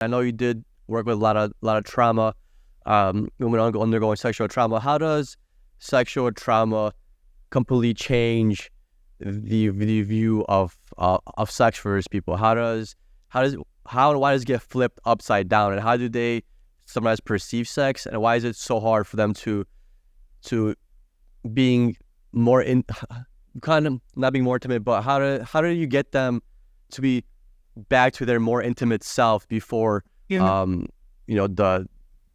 I know you did work with a lot of trauma, women undergoing sexual trauma. How does sexual trauma completely change the view of sex for these people? Why does it get flipped upside down, and how do they sometimes perceive sex, and why is it so hard for them to being more in kind of not being more intimate, but how do you get them to be back to their more intimate self before the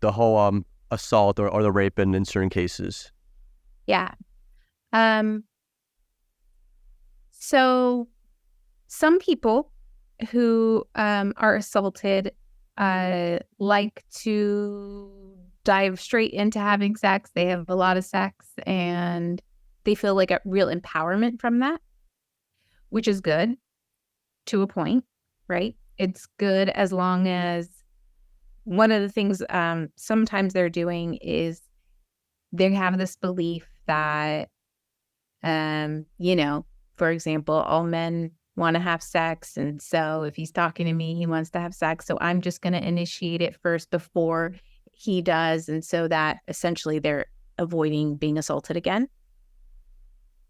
whole assault or the rape in certain cases? Yeah. So some people who are assaulted like to dive straight into having sex. They have a lot of sex and they feel like a real empowerment from that, which is good to a point, right? It's good as long as one of the things sometimes they're doing is they have this belief that, for example, all men want to have sex. And so if he's talking to me, he wants to have sex. So I'm just going to initiate it first before he does. And so that essentially they're avoiding being assaulted again,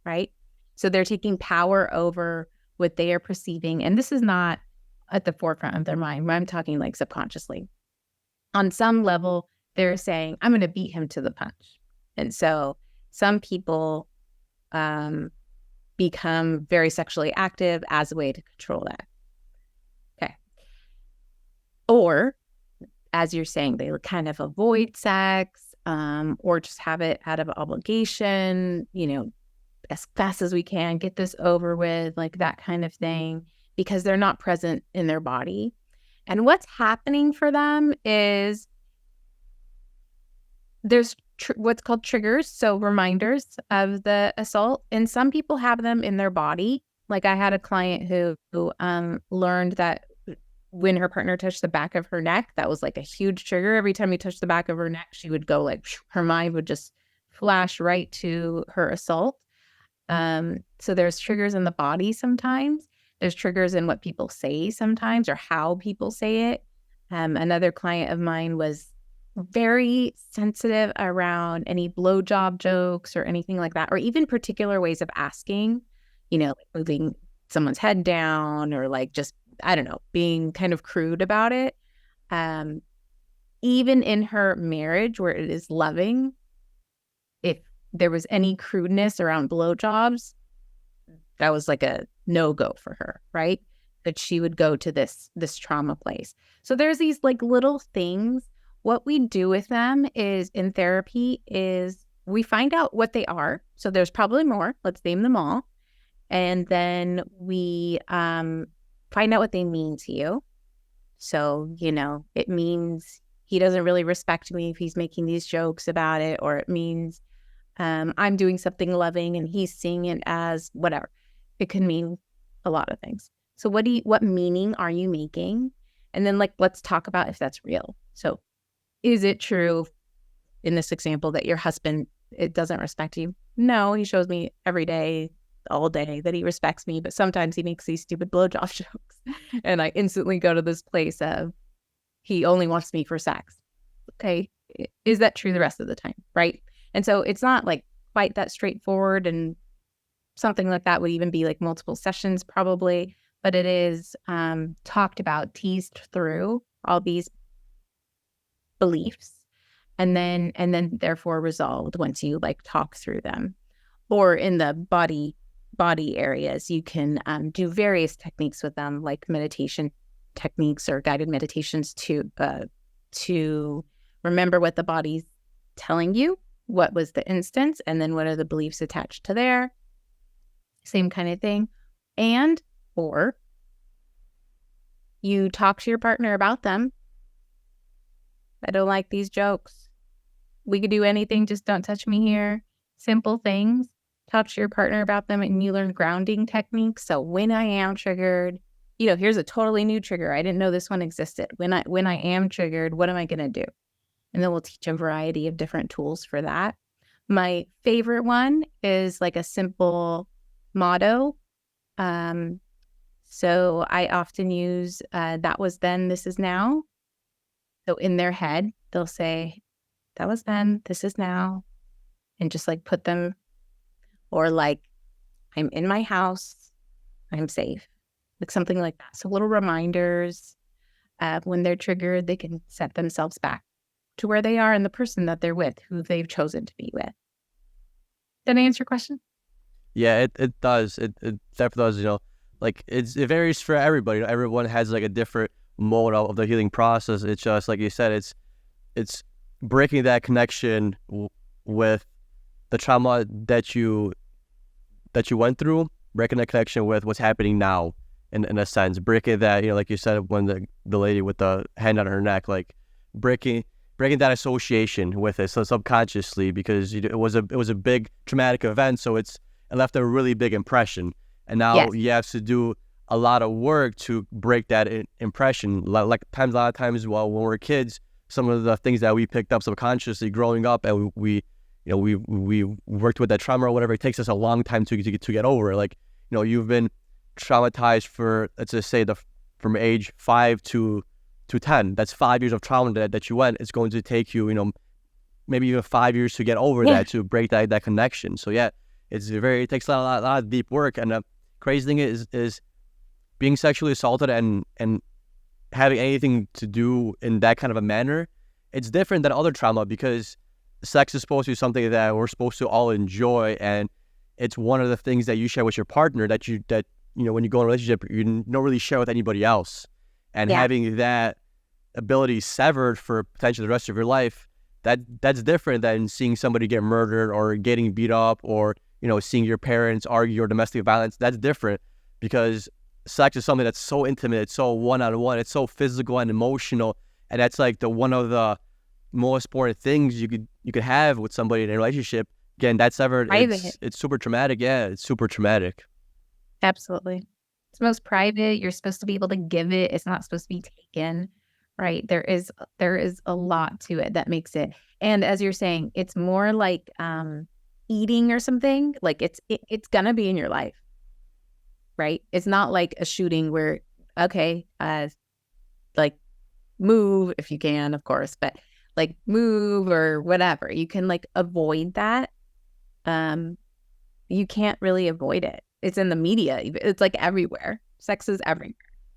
right? So they're taking power over what they are perceiving. And this is not at the forefront of their mind. I'm talking like subconsciously. On some level, they're saying, I'm going to beat him to the punch. And so some people become very sexually active as a way to control that. Okay. Or, as you're saying, they kind of avoid sex or just have it out of obligation, as fast as we can, get this over with, like that kind of thing, because they're not present in their body. And what's happening for them is there's what's called triggers, so reminders of the assault. And some people have them in their body. Like I had a client who learned that when her partner touched the back of her neck, that was like a huge trigger. Every time he touched the back of her neck, she would go like, her mind would just flash right to her assault. So there's triggers in the body sometimes. There's triggers in what people say sometimes or how people say it. Another client of mine was very sensitive around any blowjob jokes or anything like that, or even particular ways of asking, like moving someone's head down or like just, I don't know, being kind of crude about it. Even in her marriage where it is loving, if there was any crudeness around blowjobs, that was like a no-go for her, right? That she would go to this trauma place. So there's these like little things. What we do with them is in therapy is we find out what they are. So there's probably more. Let's name them all. And then we find out what they mean to you. So, it means he doesn't really respect me if he's making these jokes about it, or it means I'm doing something loving and he's seeing it as whatever. It can mean a lot of things. So what meaning are you making? And then let's talk about if that's real. So is it true in this example that your husband, it doesn't respect you? No, he shows me every day, all day that he respects me, but sometimes he makes these stupid blowjob jokes. And I instantly go to this place of he only wants me for sex. Okay. Is that true the rest of the time? Right. And so it's not like quite that straightforward, and something like that would even be like multiple sessions probably, but it is talked about, teased through all these beliefs and then therefore resolved once you talk through them. Or in the body areas, you can do various techniques with them, like meditation techniques or guided meditations to remember what the body's telling you, what was the instance, and then what are the beliefs attached to there. Same kind of thing. And or you talk to your partner about them. I don't like these jokes. We could do anything, just don't touch me here. Simple things. Talk to your partner about them and you learn grounding techniques. So when I am triggered, here's a totally new trigger. I didn't know this one existed. When I am triggered, what am I going to do? And then we'll teach a variety of different tools for that. My favorite one is like a simple motto. So I often use that was then, this is now. So in their head, they'll say, that was then, this is now, and just like put them, or like, I'm in my house, I'm safe, like something like that. So little reminders. When they're triggered, they can set themselves back to where they are and the person that they're with, who they've chosen to be with. Did I answer your question? Yeah, it does. It definitely does. Like it varies for everybody. Everyone has like a different mode of the healing process. It's just like you said. It's breaking that connection with the trauma that you went through. Breaking that connection with what's happening now. In a sense, breaking that, like you said, when the lady with the hand on her neck, like breaking that association with it, so subconsciously, because it was a big traumatic event, so it left a really big impression, and now you have to do a lot of work to break that impression. A lot of times, when we're kids, some of the things that we picked up subconsciously growing up, and we worked with that trauma or whatever, it takes us a long time to get over it. Like, you've been traumatized for, let's just say, from age 5 to 10. That's 5 years of trauma that you went. It's going to take you, maybe even 5 years to get over that, to break that connection. So it takes a lot of deep work. And the crazy thing is being sexually assaulted and having anything to do in that kind of a manner. It's different than other trauma, because sex is supposed to be something that we're supposed to all enjoy, and it's one of the things that you share with your partner that when you go in a relationship, you don't really share with anybody else. And having that ability severed for potentially the rest of your life, that's different than seeing somebody get murdered or getting beat up, or, seeing your parents argue or domestic violence. That's different, because sex is something that's so intimate, it's so one-on-one, it's so physical and emotional. And that's like one of the most important things you could have with somebody in a relationship. Again, that's severed. It's super traumatic. Yeah, it's super traumatic. Absolutely. It's most private. You're supposed to be able to give it. It's not supposed to be taken, right? There is a lot to it that makes it. And as you're saying, it's more like eating or something. Like it's gonna be in your life, right? It's not like a shooting where, okay, like move if you can, of course, but like move or whatever. You can like avoid that. You can't really avoid it. It's in the media. It's like everywhere. Sex is everywhere.